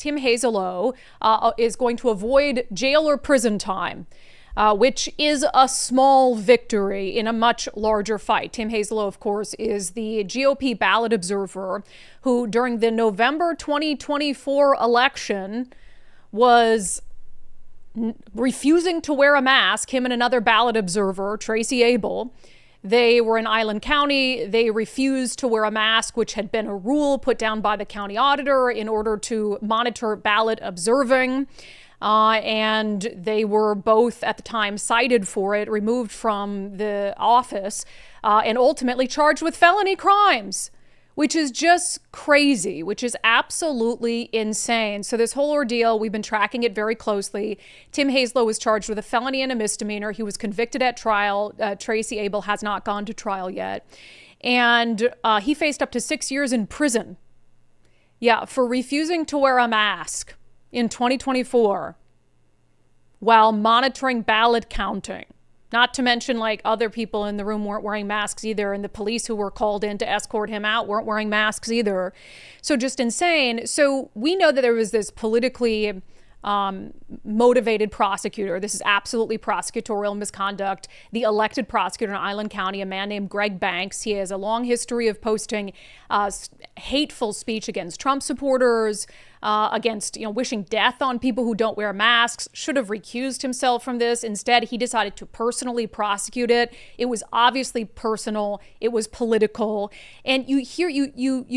Tim Hazelow is going to avoid jail or prison time, which is a small victory in a much larger fight. Tim Hazelow, of course, is the GOP ballot observer who, during the November 2024 election, was refusing to wear a mask, him and another ballot observer, Tracy Abel. They were in Island County. They refused to wear a mask, which had been a rule put down by the county auditor in order to monitor ballot observing. And they were both at the time cited for it, removed from the office, and ultimately charged with felony crimes, which is just crazy, which is absolutely insane. So this whole ordeal, we've been tracking it very closely. Tim Hazelow was charged with a felony and a misdemeanor. He was convicted at trial. Tracy Abel has not gone to trial yet. And he faced up to 6 years in prison. Yeah, for refusing to wear a mask in 2024 while monitoring ballot counting. Not to mention, like, other people in the room weren't wearing masks either, and the police who were called in to escort him out weren't wearing masks either. So just insane. So we know that there was this politically motivated prosecutor. This is absolutely prosecutorial misconduct. The elected prosecutor in Island County, a man named Greg Banks, he has a long history of posting hateful speech against Trump supporters, against, wishing death on people who don't wear masks. Should have recused himself from this. Instead, he decided to personally prosecute it. It was obviously personal. It was political. And you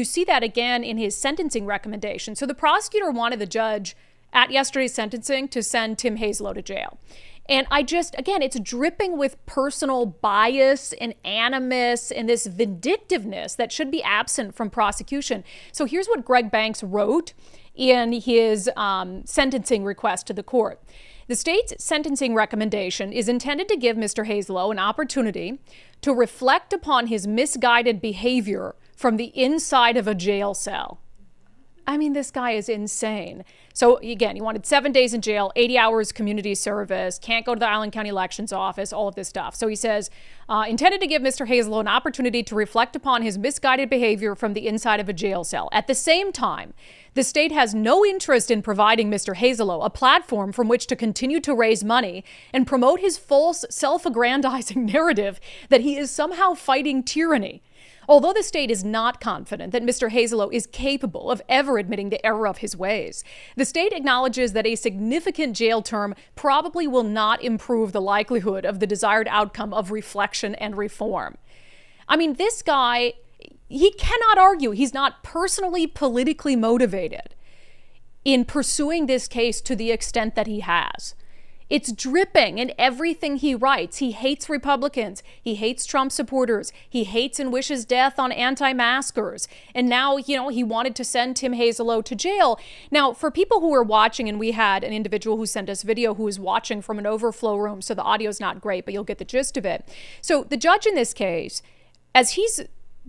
see that again in his sentencing recommendation. So the prosecutor wanted the judge at yesterday's sentencing to send Tim Hazelow to jail. And again, it's dripping with personal bias and animus and this vindictiveness that should be absent from prosecution. So here's what Greg Banks wrote in his sentencing request to the court. The state's sentencing recommendation is intended to give Mr. Hazelow an opportunity to reflect upon his misguided behavior from the inside of a jail cell. I mean, this guy is insane. So again, he wanted 7 days in jail, 80 hours community service, can't go to the Island County Elections Office, all of this stuff. So he says, intended to give Mr. Hazelow an opportunity to reflect upon his misguided behavior from the inside of a jail cell. At the same time, the state has no interest in providing Mr. Hazelow a platform from which to continue to raise money and promote his false self-aggrandizing narrative that he is somehow fighting tyranny. Although the state is not confident that Mr. Hazelow is capable of ever admitting the error of his ways, the state acknowledges that a significant jail term probably will not improve the likelihood of the desired outcome of reflection and reform. I mean, this guy, he cannot argue he's not personally politically motivated in pursuing this case to the extent that he has. It's dripping in everything he writes. He hates Republicans. He hates Trump supporters. He hates and wishes death on anti-maskers. And now, he wanted to send Tim Hazelow to jail. Now, for people who are watching, and we had an individual who sent us video who was watching from an overflow room, so the audio's not great, but you'll get the gist of it. So the judge in this case, as he's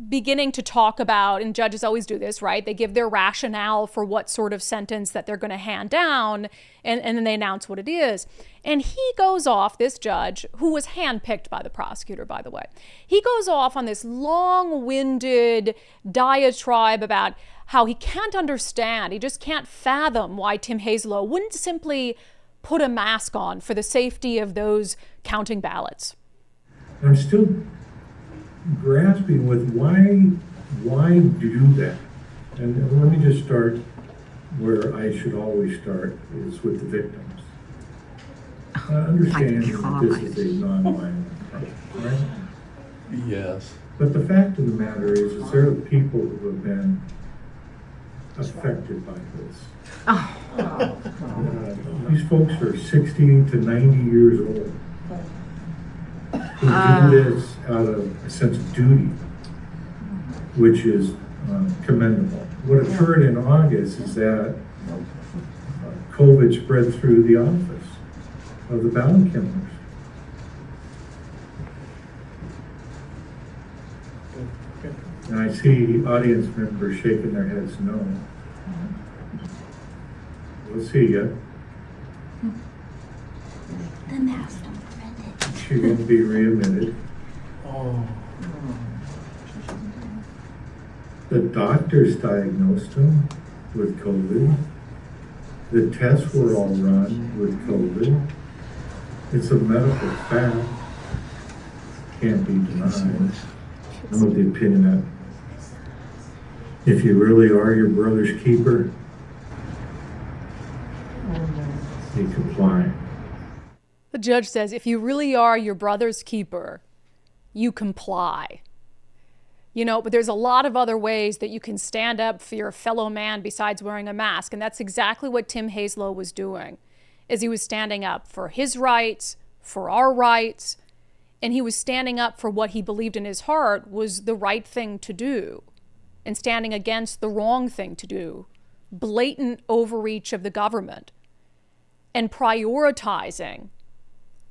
beginning to talk about, and judges always do this, right? They give their rationale for what sort of sentence that they're going to hand down, and then they announce what it is. And he goes off, this judge, who was handpicked by the prosecutor, by the way, he goes off on this long-winded diatribe about how he can't understand, he just can't fathom why Tim Hazelow wouldn't simply put a mask on for the safety of those counting ballots. I'm still grasping with why do that? And let me just start where I should always start, is with the victims. I understand that this is a non-violent crime, right? Yes. But the fact of the matter is there are people who have been affected by this. These folks are 60 to 90 years old. Who do this out of a sense of duty, which is commendable. What occurred in August is that COVID spread through the office of the ballot counters. And I see audience members shaking their heads no. We'll see ya. The mask don't prevent it. She won't be readmitted. The doctors diagnosed him with COVID. The tests were all run with COVID. It's a medical fact. Can't be denied. I'm of the opinion that if you really are your brother's keeper, you comply. The judge says, if you really are your brother's keeper, you comply. You know, but there's a lot of other ways that you can stand up for your fellow man besides wearing a mask. And that's exactly what Tim Hazelo was doing, is he was standing up for his rights, for our rights, and he was standing up for what he believed in his heart was the right thing to do and standing against the wrong thing to do, blatant overreach of the government, and prioritizing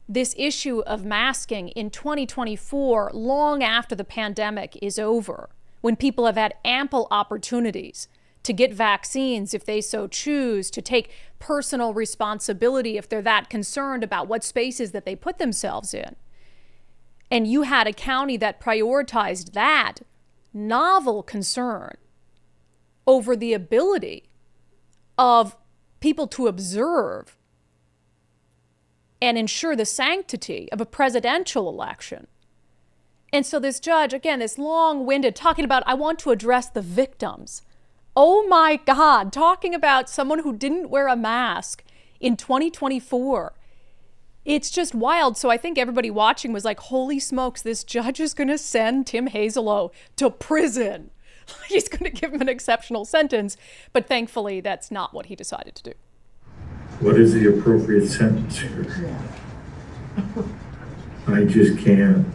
this issue of masking in 2024, long after the pandemic is over, when people have had ample opportunities to get vaccines if they so choose, to take personal responsibility if they're that concerned about what spaces that they put themselves in. And you had a county that prioritized that novel concern over the ability of people to observe and ensure the sanctity of a presidential election. And so this judge, again, this long-winded, talking about, I want to address the victims. Oh my God, talking about someone who didn't wear a mask in 2024. It's just wild. So I think everybody watching was like, holy smokes, this judge is going to send Tim Hazelo to prison. He's going to give him an exceptional sentence. But thankfully, that's not what he decided to do. What is the appropriate sentence here? I just can't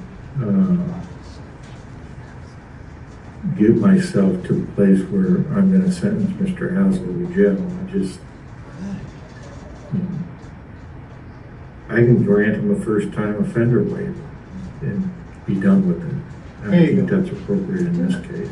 get myself to a place where I'm going to sentence Mr. Hazelo to jail. I can grant him a first-time offender waiver and be done with it. I think that's appropriate in this case.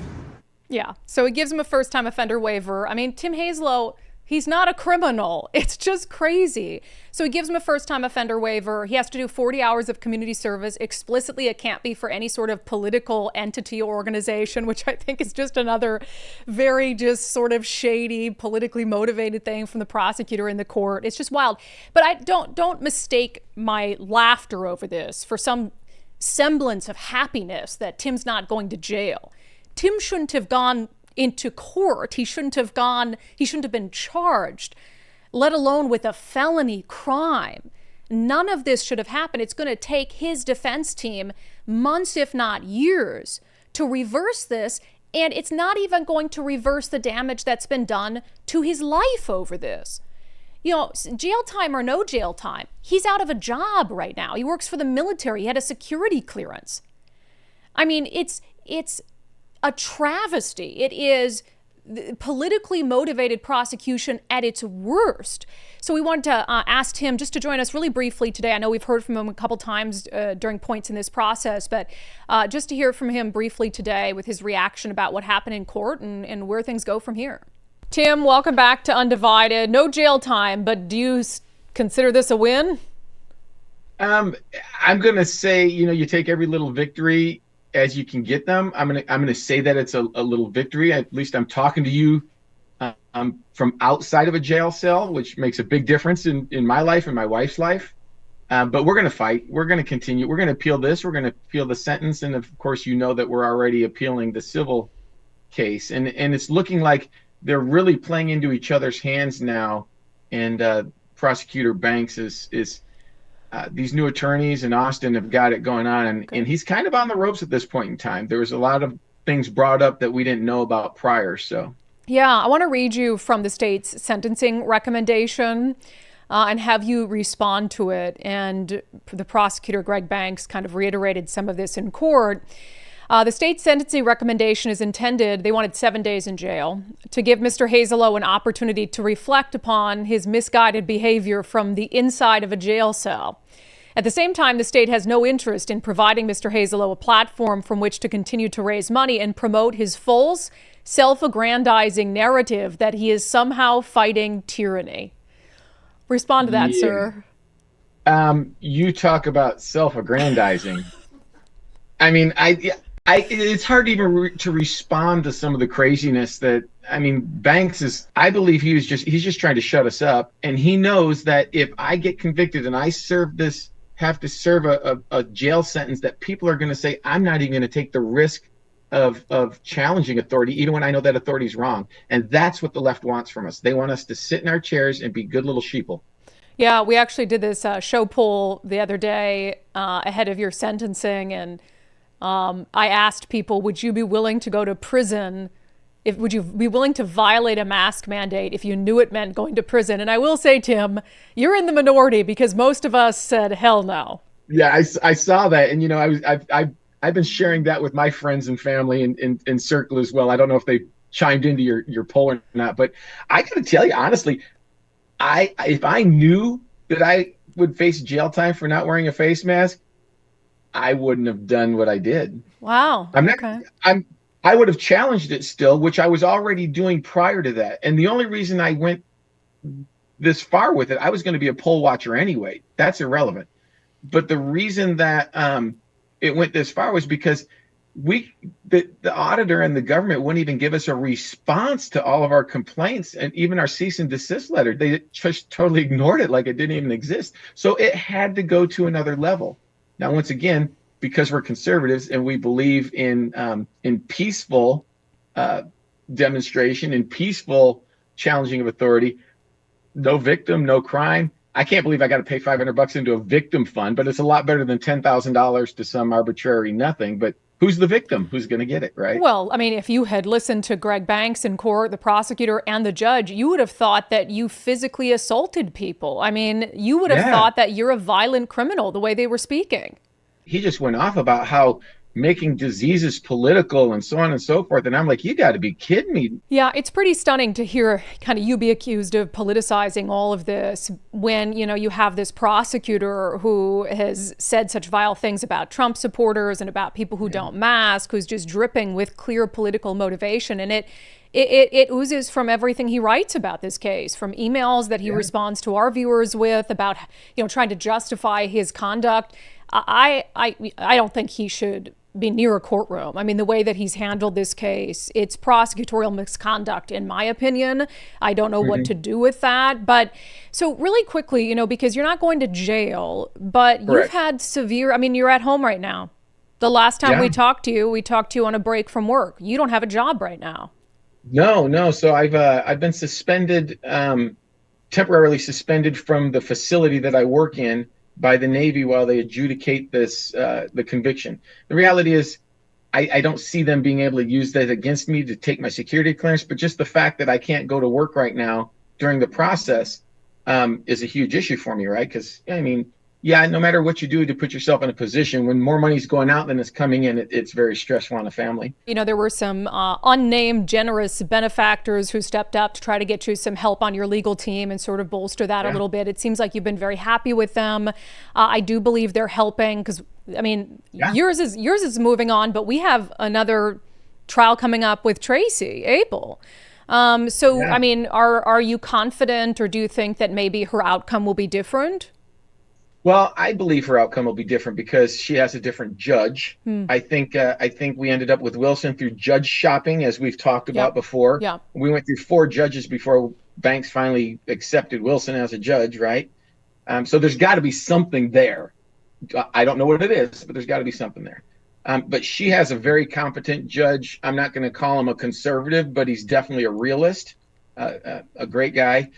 Yeah, so he gives him a first-time offender waiver. I mean, Tim Hazelo, he's not a criminal. It's just crazy. So he gives him a first-time offender waiver. He has to do 40 hours of community service. Explicitly, it can't be for any sort of political entity or organization, which I think is just another very just sort of shady, politically motivated thing from the prosecutor in the court. It's just wild. But I don't mistake my laughter over this for some semblance of happiness that Tim's not going to jail. Tim shouldn't have gone into court. He shouldn't have been charged, let alone with a felony crime. None of this should have happened. It's going to take his defense team months, if not years, to reverse this. And it's not even going to reverse the damage that's been done to his life over this. You know, jail time or no jail time, he's out of a job right now. He works for the military. He had a security clearance. I mean, it's a travesty. It is politically motivated prosecution at its worst. So we wanted to ask him just to join us really briefly today. I know we've heard from him a couple times during points in this process, but just to hear from him briefly today with his reaction about what happened in court and where things go from here. Tim, welcome back to Undivided. No jail time, but do you consider this a win? I'm going to say, you take every little victory as you can get them. I'm gonna say that it's a little victory. At least I'm talking to you from outside of a jail cell, which makes a big difference in my life and my wife's life. But we're gonna fight. We're gonna continue. We're gonna appeal this. We're gonna appeal the sentence, and of course, that we're already appealing the civil case. And it's looking like they're really playing into each other's hands now. And Prosecutor Banks is these new attorneys in Austin have got it going on, and he's kind of on the ropes at this point in time. There was a lot of things brought up that we didn't know about prior. So, yeah, I want to read you from the state's sentencing recommendation and have you respond to it. And the prosecutor, Greg Banks, kind of reiterated some of this in court. The state's sentencing recommendation is intended, they wanted 7 days in jail, to give Mr. Hazelo an opportunity to reflect upon his misguided behavior from the inside of a jail cell. At the same time, the state has no interest in providing Mr. Hazelo a platform from which to continue to raise money and promote his false, self-aggrandizing narrative that he is somehow fighting tyranny. Respond to that, sir. You talk about self-aggrandizing. I mean, I It's hard even to respond to some of the craziness that, I mean, Banks is, I believe he's just trying to shut us up. And he knows that if I get convicted and I have to serve a jail sentence, that people are going to say, I'm not even going to take the risk of challenging authority, even when I know that authority is wrong. And that's what the left wants from us. They want us to sit in our chairs and be good little sheeple. Yeah, we actually did this show poll the other day ahead of your sentencing, and I asked people, would you be willing to go to prison? Would you be willing to violate a mask mandate if you knew it meant going to prison? And I will say, Tim, you're in the minority because most of us said, hell no. Yeah, I saw that. And, I've been sharing that with my friends and family in Circle as well. I don't know if they chimed into your poll or not, but I got to tell you, honestly, if I knew that I would face jail time for not wearing a face mask, I wouldn't have done what I did. Wow. I would have challenged it still, which I was already doing prior to that. And the only reason I went this far with it, I was going to be a poll watcher anyway. That's irrelevant. But the reason that it went this far was because the auditor and the government wouldn't even give us a response to all of our complaints and even our cease and desist letter. They just totally ignored it like it didn't even exist. So it had to go to another level. Now, once again, because we're conservatives and we believe in peaceful demonstration, in peaceful challenging of authority, no victim, no crime. I can't believe I got to pay $500 into a victim fund, but it's a lot better than $10,000 to some arbitrary nothing. But who's the victim? Who's going to get it, right? Well, I mean, if you had listened to Greg Banks in court, the prosecutor and the judge, you would have thought that you physically assaulted people. I mean, you would have thought that you're a violent criminal the way they were speaking. He just went off about how making diseases political and so on and so forth. And I'm like, you got to be kidding me. Yeah, it's pretty stunning to hear kind of you be accused of politicizing all of this when, you have this prosecutor who has said such vile things about Trump supporters and about people who don't mask, who's just dripping with clear political motivation. And it oozes from everything he writes about this case, from emails that he responds to our viewers with about, trying to justify his conduct. I don't think he should be near a courtroom. I mean, the way that he's handled this case, it's prosecutorial misconduct, in my opinion. I don't know what to do with that. But so really quickly, because you're not going to jail, but you've had severe, I mean, you're at home right now. The last time we talked to you on a break from work. You don't have a job right now. No. So I've been suspended, temporarily suspended from the facility that I work in by the Navy while they adjudicate the conviction. The reality is I don't see them being able to use that against me to take my security clearance, but just the fact that I can't go to work right now during the process is a huge issue for me, right? Because, no matter what you do to put yourself in a position, when more money's going out than is coming in, it's very stressful on a family. There were some unnamed generous benefactors who stepped up to try to get you some help on your legal team and sort of bolster that a little bit. It seems like you've been very happy with them. I do believe they're helping because, yours is moving on, but we have another trial coming up with Tracy Apel. Are you confident, or do you think that maybe her outcome will be different? Well, I believe her outcome will be different because she has a different judge. I think we ended up with Wilson through judge shopping, as we've talked about before. Yeah. We went through 4 judges before Banks finally accepted Wilson as a judge, right? So there's got to be something there. I don't know what it is, but there's got to be something there. But she has a very competent judge. I'm not going to call him a conservative, but he's definitely a realist, a great guy.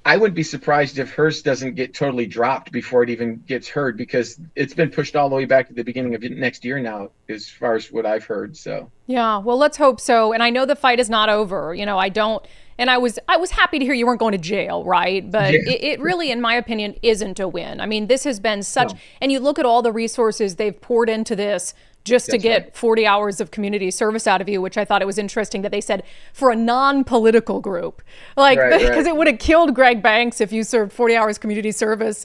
I wouldn't be surprised if hers doesn't get totally dropped before it even gets heard, because it's been pushed all the way back to the beginning of next year now, as far as what I've heard. So yeah, well, let's hope so. And I know the fight is not over. I was happy to hear you weren't going to jail, right? But it really, in my opinion, isn't a win. I mean, this has been such, and you look at all the resources they've poured into this just to get 40 hours of community service out of you, which I thought it was interesting that they said for a non-political group, because it would have killed Greg Banks if you served 40 hours community service,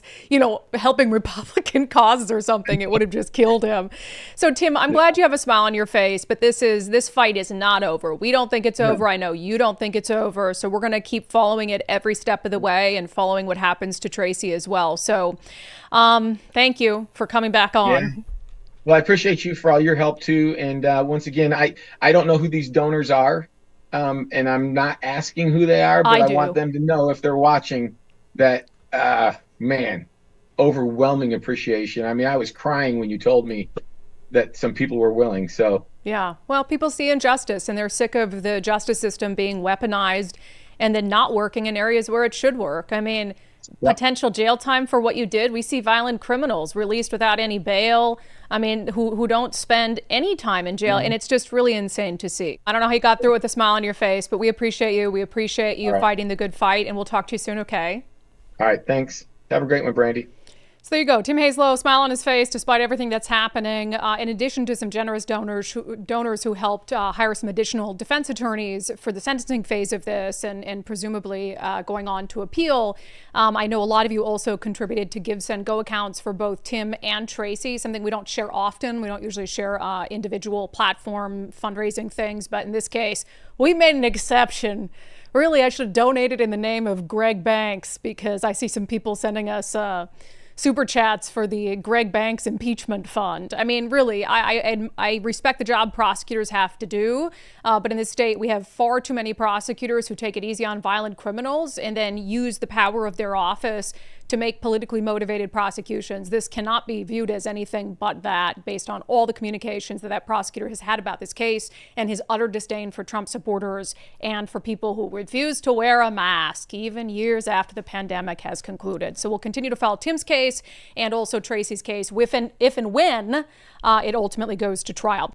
helping Republican causes or something. It would have just killed him. So Tim, I'm glad you have a smile on your face, but this fight is not over. We don't think it's over. I know you don't think it's over. So we're going to keep following it every step of the way and following what happens to Tracy as well. So thank you for coming back on. Well, I appreciate you for all your help too. And once again, I don't know who these donors are, and I'm not asking who they are, but I I do. want them to know if they're watching that, man, overwhelming appreciation. I mean, I was crying when you told me that some people were willing. So Yeah. Well, people see injustice and they're sick of the justice system being weaponized and then not working in areas where it should work. I mean, yep. potential jail time for what you did. We see violent criminals released without any bail. I mean, who don't spend any time in jail. And it's just really insane to see. I don't know how you got through it with a smile on your face, but we appreciate you. We appreciate you fighting the good fight, and we'll talk to you soon, okay? All right. Thanks. Have a great one, Brandi. So there you go. Tim Hazlow, smile on his face despite everything that's happening. In addition to some generous donors who helped hire some additional defense attorneys for the sentencing phase of this and presumably going on to appeal. I know a lot of you also contributed to Give, Send, Go accounts for both Tim and Tracy, something we don't share often. We don't usually share individual platform fundraising things, but in this case, we made an exception. Really, I should have donated in the name of Greg Banks because I see some people sending us super chats for the Greg Banks impeachment fund. I mean, really, I respect the job prosecutors have to do, but in this state, we have far too many prosecutors who take it easy on violent criminals and then use the power of their office to make politically motivated prosecutions. This cannot be viewed as anything but that, based on all the communications that prosecutor has had about this case and his utter disdain for Trump supporters and for people who refuse to wear a mask, even years after the pandemic has concluded. So we'll continue to follow Tim's case and also Tracy's case if and when it ultimately goes to trial.